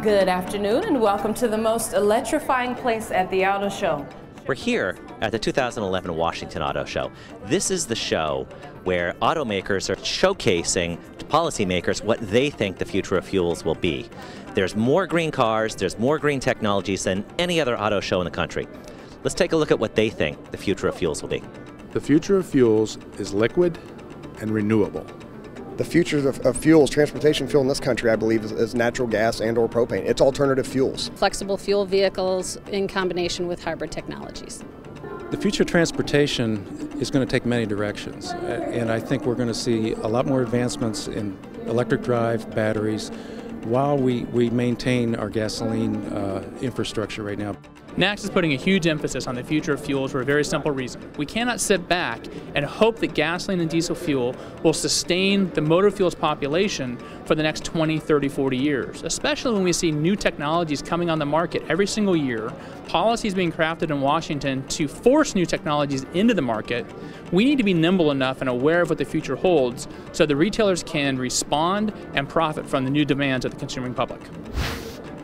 Good afternoon and welcome to the most electrifying place at the auto show. We're here at the 2011 Washington Auto Show. This is the show where automakers are showcasing to policymakers what they think the future of fuels will be. There's more green cars, there's more green technologies than any other auto show in the country. Let's take a look at what they think the future of fuels will be. The future of fuels is liquid and renewable. The future of fuels, transportation fuel in this country, I believe, is natural gas and or propane. It's alternative fuels. Flexible fuel vehicles in combination with hybrid technologies. The future of transportation is going to take many directions, and I think we're going to see a lot more advancements in electric drive, batteries, while we maintain our gasoline infrastructure right now. NACS is putting a huge emphasis on the future of fuels for a very simple reason. We cannot sit back and hope that gasoline and diesel fuel will sustain the motor fuels population for the next 20, 30, 40 years, especially when we see new technologies coming on the market every single year, policies being crafted in Washington to force new technologies into the market. We need to be nimble enough and aware of what the future holds so the retailers can respond and profit from the new demands of the consuming public.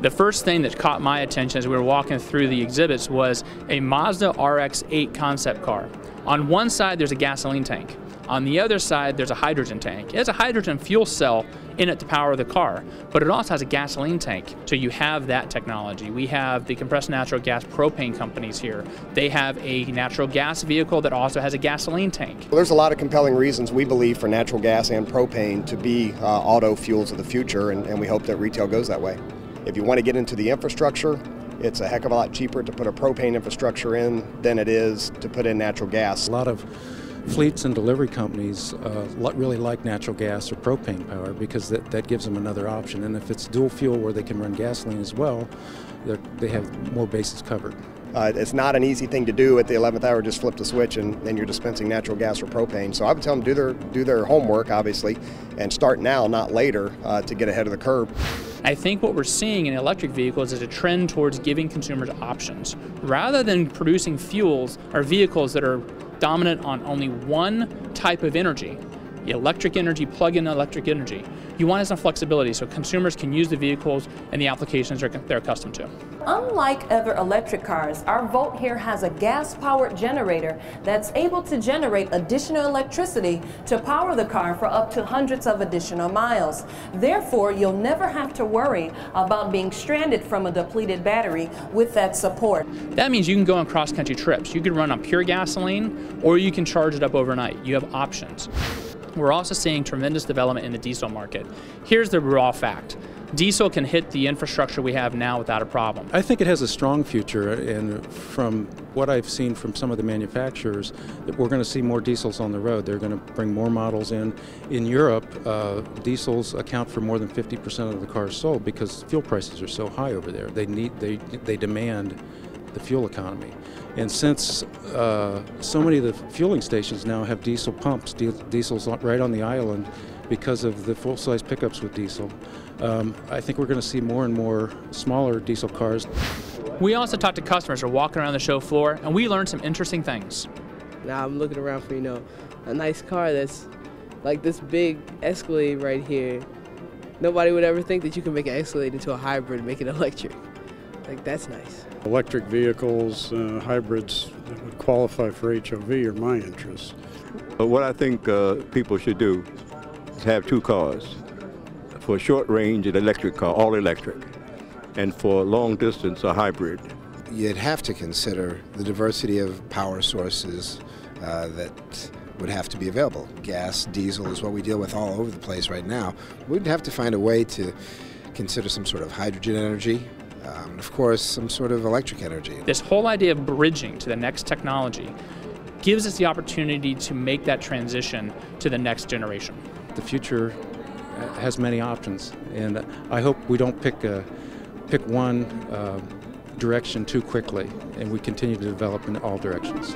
The first thing that caught my attention as we were walking through the exhibits was a Mazda RX-8 concept car. On one side there's a gasoline tank. On the other side there's a hydrogen tank. It has a hydrogen fuel cell in it to power the car, but it also has a gasoline tank. So you have that technology. We have the compressed natural gas propane companies here. They have a natural gas vehicle that also has a gasoline tank. There's a lot of compelling reasons we believe for natural gas and propane to be auto fuels of the future, and we hope that retail goes that way. If you want to get into the infrastructure, it's a heck of a lot cheaper to put a propane infrastructure in than it is to put in natural gas. A lot of fleets and delivery companies really like natural gas or propane power because that gives them another option. And if it's dual fuel where they can run gasoline as well, they have more bases covered. It's not an easy thing to do at the 11th hour, just flip the switch and you're dispensing natural gas or propane. So I would tell them do their homework, obviously, and start now, not later, to get ahead of the curve. I think what we're seeing in electric vehicles is a trend towards giving consumers options. Rather than producing fuels or vehicles that are dominant on only one type of energy, electric energy, plug-in electric energy, you want some flexibility so consumers can use the vehicles and the applications they're accustomed to. Unlike other electric cars, our Volt here has a gas-powered generator that's able to generate additional electricity to power the car for up to hundreds of additional miles. Therefore, you'll never have to worry about being stranded from a depleted battery with that support. That means you can go on cross-country trips. You can run on pure gasoline or you can charge it up overnight. You have options. We're also seeing tremendous development in the diesel market. Here's the raw fact. Diesel can hit the infrastructure we have now without a problem. I think it has a strong future, and from what I've seen from some of the manufacturers, that we're going to see more diesels on the road. They're going to bring more models in. In Europe, diesels account for more than 50% of the cars sold because fuel prices are so high over there. They demand the fuel economy. And since so many of the fueling stations now have diesel pumps, diesels right on the island because of the full-size pickups with diesel, I think we're going to see more and more smaller diesel cars. We also talked to customers who are walking around the show floor, and we learned some interesting things. Now I'm looking around for, a nice car that's like this big Escalade right here. Nobody would ever think that you can make an Escalade into a hybrid and make it electric. Like, that's nice. Electric vehicles, hybrids that would qualify for HOV are my interests. But what I think people should do is have two cars. For short range, an electric car, all electric, and for long distance, a hybrid. You'd have to consider the diversity of power sources that would have to be available. Gas, diesel is what we deal with all over the place right now. We'd have to find a way to consider some sort of hydrogen energy, and of course some sort of electric energy. This whole idea of bridging to the next technology gives us the opportunity to make that transition to the next generation. The future has many options, and I hope we don't pick one direction too quickly, and we continue to develop in all directions.